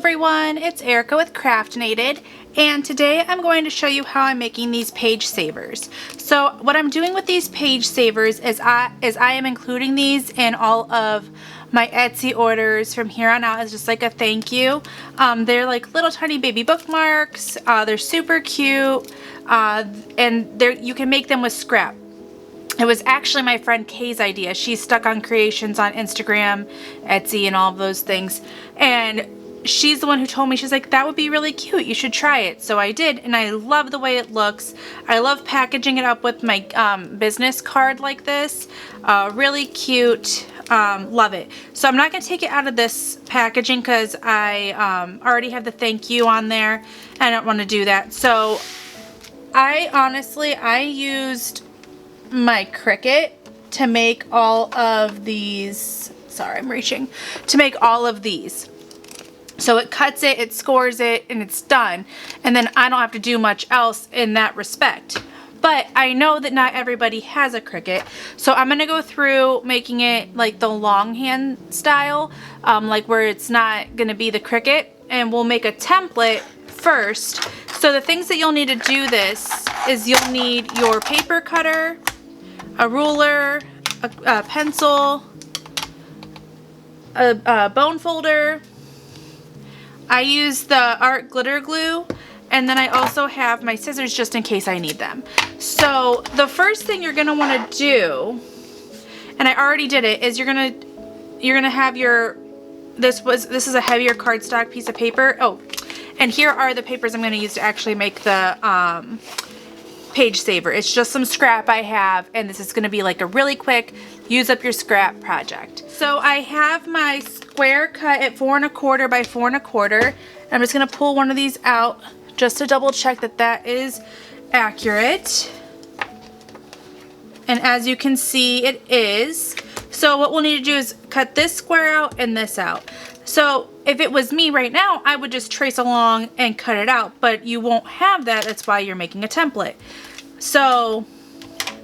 everyone, it's Erica with Craftinated, and today I'm going to show you how I'm making these page savers. So what I'm doing with these page savers is I am including these in all of my Etsy orders from here on out as just like a thank you. They're like little tiny baby bookmarks. They're super cute, and you can make them with scrap. It was actually my friend Kay's idea. She's stuck on creations on Instagram, Etsy, and all of those things. And she's the one who told me, she's like, that would be really cute. You should try it. So I did, and I love the way it looks. I love packaging it up with my business card like this. Really cute. Love it. So I'm not going to take it out of this packaging because I already have the thank you on there. I don't want to do that. So I used my Cricut to make all of these. Sorry, I'm reaching. To make all of these. So it cuts it, it scores it, and it's done. And then I don't have to do much else in that respect. But I know that not everybody has a Cricut. So I'm going to go through making it like the longhand style. Like where it's not going to be the Cricut. And we'll make a template first. So the things that you'll need to do this is you'll need your paper cutter, a ruler, a pencil, a bone folder. I use the art glitter glue, and then I also have my scissors just in case I need them. So the first thing you're gonna want to do, and I already did it, is you're gonna have your this is a heavier cardstock piece of paper. Oh, and here are the papers I'm gonna use to actually make the page saver. It's just some scrap I have, and this is going to be like a really quick use up your scrap project. So I have my square cut at 4 1/4 by 4 1/4. I'm just going to pull one of these out just to double check that that is accurate. And as you can see, it is. So what we'll need to do is cut this square out and this out. So if it was me right now, I would just trace along and cut it out, but you won't have that. That's why you're making a template. So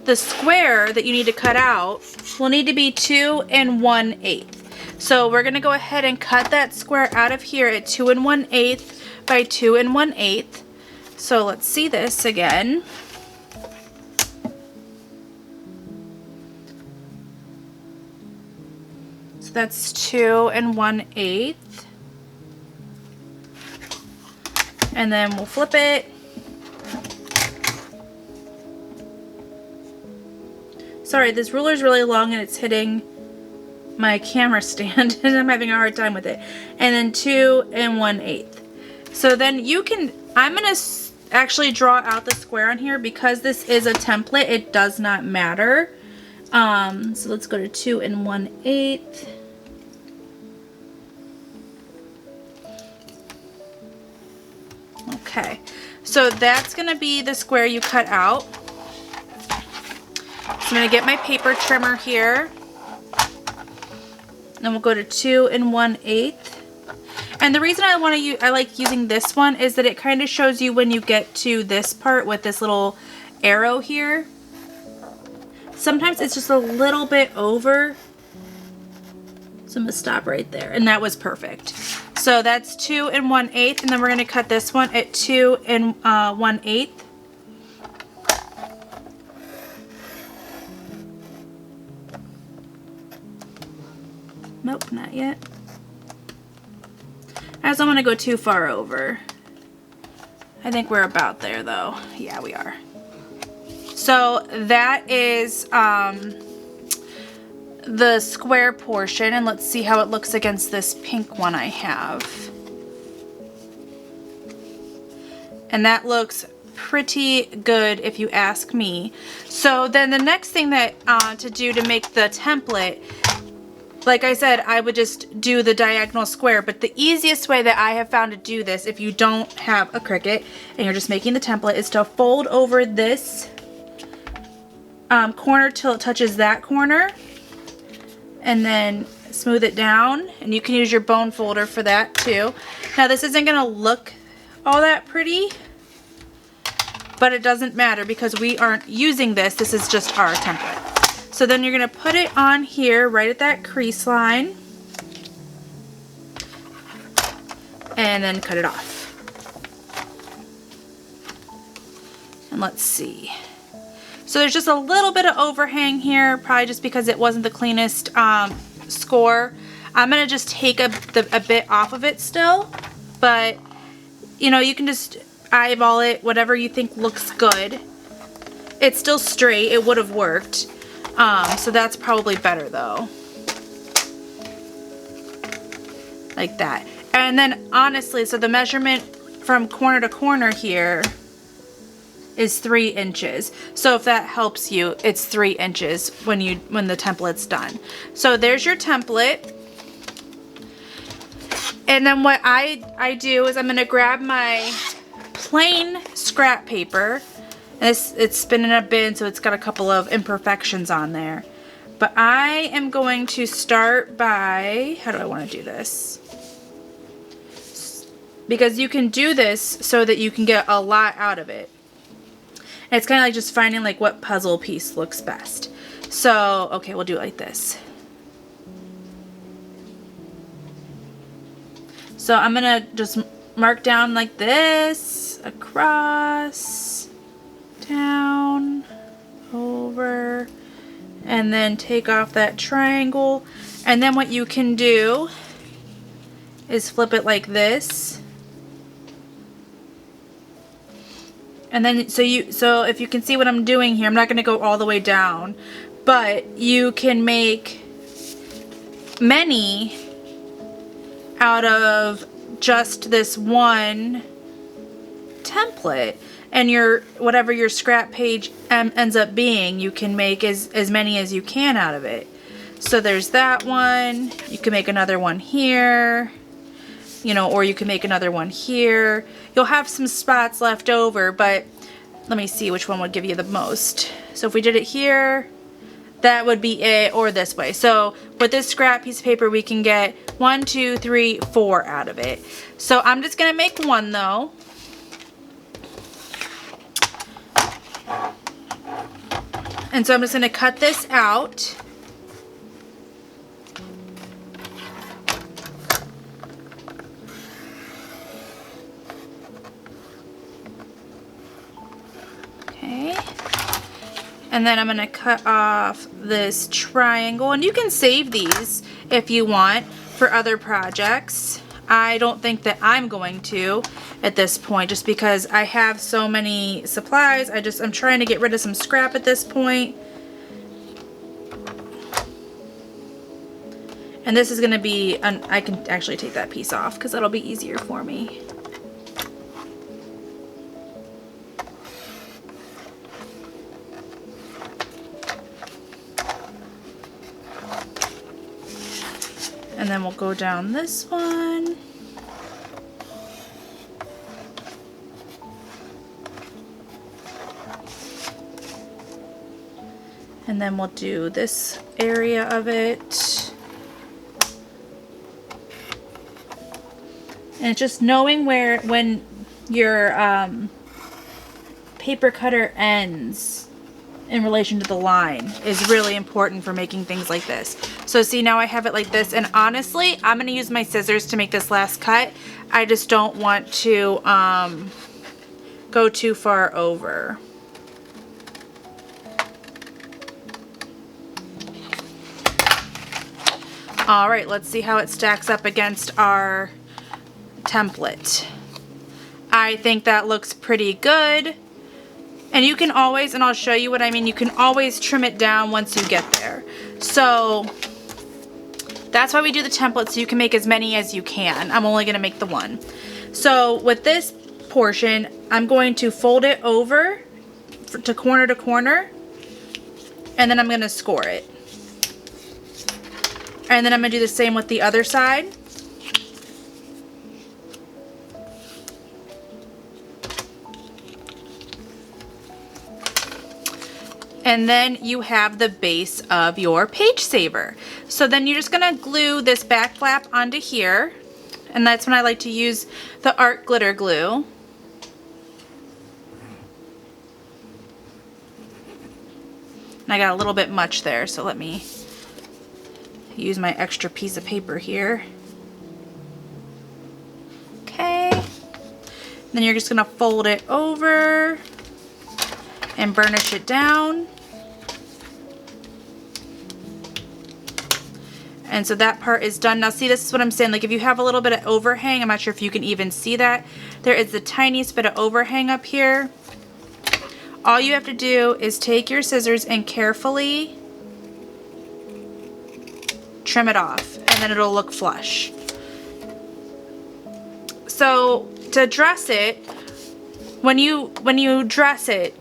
the square that you need to cut out will need to be 2 1/8. So we're gonna go ahead and cut that square out of here at 2 1/8 by 2 1/8. So let's see this again. That's 2 1/8. And then we'll flip it. Sorry, this ruler is really long and it's hitting my camera stand and I'm having a hard time with it. And then 2 1/8. So then you can, I'm going to actually draw out the square on here because this is a template. It does not matter. So let's go to 2 1/8. Okay, so that's going to be the square you cut out. So I'm going to get my paper trimmer here. And we'll go to 2 1/8. And the reason I like using this one is that it kind of shows you when you get to this part with this little arrow here. Sometimes it's just a little bit over. So I'm going to stop right there. And that was perfect. So that's 2 1/8, and then we're going to cut this one at 2 1/8. Nope, not yet. I just don't want to go too far over. I think we're about there though. Yeah, we are. So that is the square portion, and let's see how it looks against this pink one I have. And that looks pretty good if you ask me. So then the next thing that to do to make the template, like I said, I would just do the diagonal square, but the easiest way that I have found to do this if you don't have a Cricut and you're just making the template is to fold over this corner till it touches that corner. And then smooth it down, and you can use your bone folder for that too. Now this isn't going to look all that pretty, but it doesn't matter because we aren't using this. This is just our template. So then you're going to put it on here right at that crease line. and then cut it off. And let's see. So there's just a little bit of overhang here, probably just because it wasn't the cleanest score. I'm gonna just take a bit off of it still, but you know, you can just eyeball it, whatever you think looks good. It's still straight, it would have worked. So that's probably better though. Like that. And then honestly, so the measurement from corner to corner here is 3 inches. So if that helps you, it's 3 inches when the template's done. So there's your template. And then what I do is I'm gonna grab my plain scrap paper. It's been in a bin, so it's got a couple of imperfections on there. But I am going to start by, how do I want to do this? Because you can do this so that you can get a lot out of it. And it's kind of like just finding like what puzzle piece looks best. So, okay, we'll do it like this. So I'm gonna just mark down like this, across, down, over, and then take off that triangle. And then what you can do is flip it like this. And then, so if you can see what I'm doing here, I'm not gonna go all the way down, but you can make many out of just this one template, and whatever your scrap page ends up being, you can make as many as you can out of it. So there's that one. You can make another one here, you know, or you can make another one here. You'll have some spots left over, but let me see which one would give you the most. So if we did it here, that would be it, or this way. So with this scrap piece of paper, we can get 1, 2, 3, 4 out of it. So I'm just gonna make one though. And so I'm just gonna cut this out. Okay. And then I'm gonna cut off this triangle, and you can save these if you want for other projects. I don't think that I'm going to at this point, just because I have so many supplies. I'm trying to get rid of some scrap at this point. And this is gonna be, I can actually take that piece off because that'll be easier for me. And then we'll go down this one. And then we'll do this area of it. And it's just knowing when your paper cutter ends in relation to the line is really important for making things like this. So see, now I have it like this, and honestly, I'm gonna use my scissors to make this last cut. I just don't want to go too far over. All right, let's see how it stacks up against our template. I think that looks pretty good. And you can always, and I'll show you what I mean, you can always trim it down once you get there. So that's why we do the template, so you can make as many as you can. I'm only gonna make the one. So with this portion, I'm going to fold it over to corner, and then I'm gonna score it. And then I'm gonna do the same with the other side. And then you have the base of your page saver. So then you're just gonna glue this back flap onto here. And that's when I like to use the art glitter glue. And I got a little bit much there, so let me use my extra piece of paper here. Okay. Then you're just gonna fold it over and burnish it down. And so that part is done. Now see, this is what I'm saying. Like if you have a little bit of overhang, I'm not sure if you can even see that. There is the tiniest bit of overhang up here. All you have to do is take your scissors and carefully trim it off, and then it'll look flush. So to dress it, when you dress it,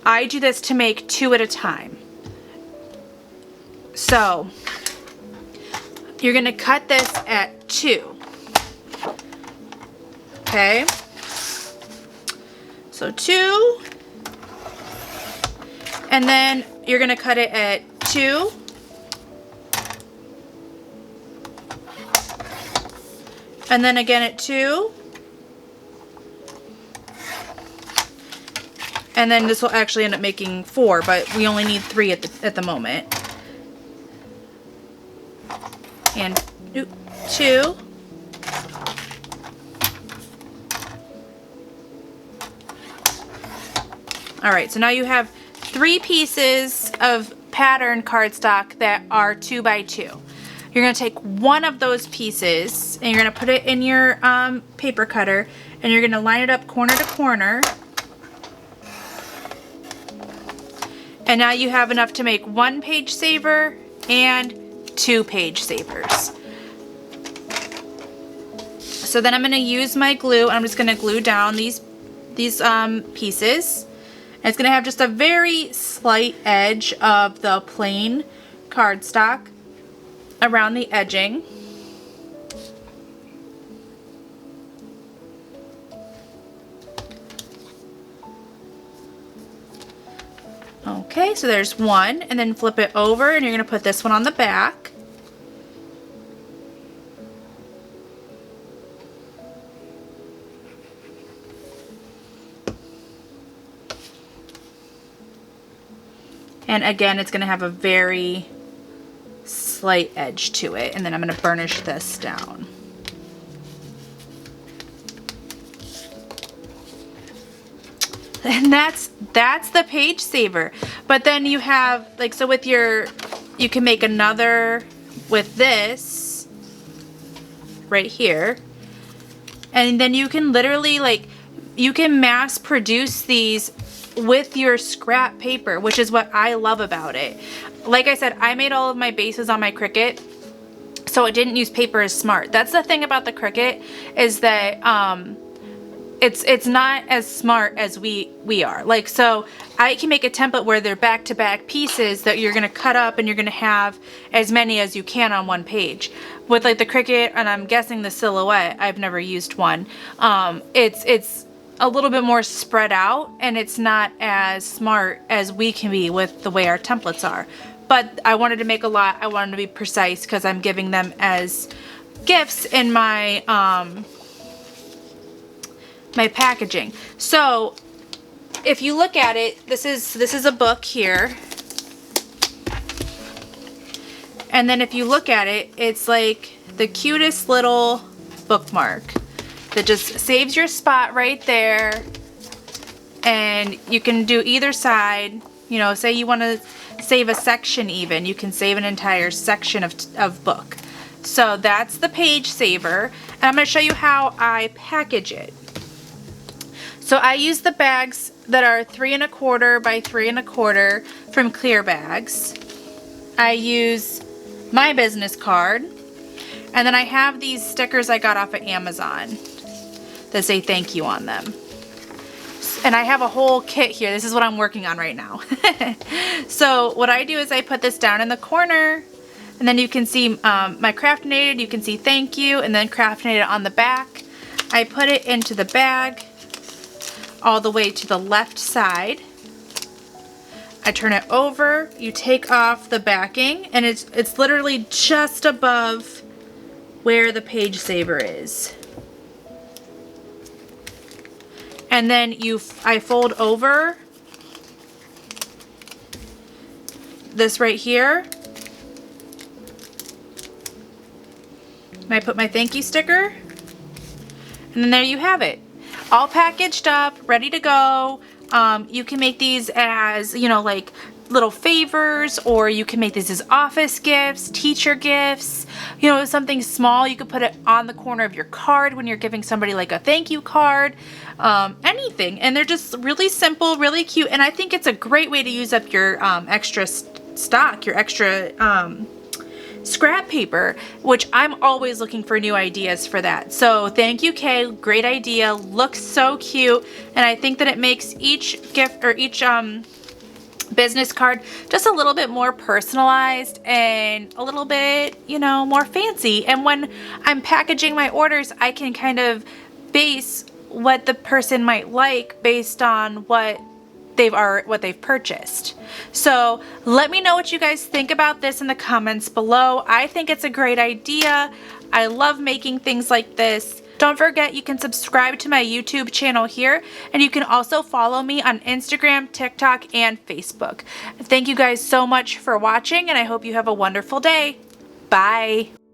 I do this to make 2 at a time. So you're gonna cut this at 2. Okay? So 2. And then you're gonna cut it at 2. And then again at 2. And then this will actually end up making 4, but we only need 3 at the moment. And 2. Alright, so now you have 3 pieces of pattern cardstock that are 2 by 2. You're going to take one of those pieces and you're going to put it in your paper cutter, and you're going to line it up corner to corner. And now you have enough to make 1 page saver and 2 page savers. So then I'm going to use my glue. I'm just going to glue down these pieces. And it's going to have just a very slight edge of the plain cardstock around the edging. Okay, so there's one, and then flip it over, and you're going to put this one on the back. And again, it's going to have a very slight edge to it, and then I'm going to burnish this down. And that's the page saver. But then you have, like, so with your, you can make another with this right here. And then you can literally, like, you can mass produce these with your scrap paper, which is what I love about it. Like I said, I made all of my bases on my Cricut, so it didn't use paper as smart. That's the thing about the Cricut, is that it's not as smart as we are. Like, so I can make a template where they're back-to-back pieces that you're gonna cut up, and you're gonna have as many as you can on one page. With like the Cricut, and I'm guessing the Silhouette, I've never used one, it's a little bit more spread out, and it's not as smart as we can be with the way our templates are. But I wanted to make a lot. I wanted to be precise because I'm giving them as gifts in my my packaging. So if you look at it, this is a book here, and then if you look at it, it's like the cutest little bookmark that just saves your spot right there. And you can do either side. You know, say you want to save a section, even you can save an entire section of book. So that's the page saver, and I'm going to show you how I package it. So I use the bags that are 3 1/4 by 3 1/4 from Clear Bags. I use my business card, and then I have these stickers I got off of Amazon that say thank you on them. And I have a whole kit here. This is what I'm working on right now. So what I do is I put this down in the corner, and then you can see my Craftinated, you can see thank you, and then Craftinated on the back. I put it into the bag all the way to the left side. I turn it over, you take off the backing, and it's literally just above where the page saver is. And then I fold over this right here, and I put my thank you sticker, and then there you have it. all packaged up, ready to go. You can make these as, you know, like little favors, or you can make these as office gifts, teacher gifts, you know, something small. You could put it on the corner of your card when you're giving somebody like a thank you card, anything. And they're just really simple, really cute, and I think it's a great way to use up your extra stock, your extra scrap paper, which I'm always looking for new ideas for that. So thank you, Kay. Great idea. Looks so cute, and I think that it makes each gift or each business card just a little bit more personalized and a little bit, you know, more fancy. And when I'm packaging my orders, I can kind of base what the person might like based on what they've purchased. So let me know what you guys think about this in the comments below. I think it's a great idea. I love making things like this. Don't forget, you can subscribe to my YouTube channel here, and you can also follow me on Instagram, TikTok, and Facebook. Thank you guys so much for watching, and I hope you have a wonderful day. Bye.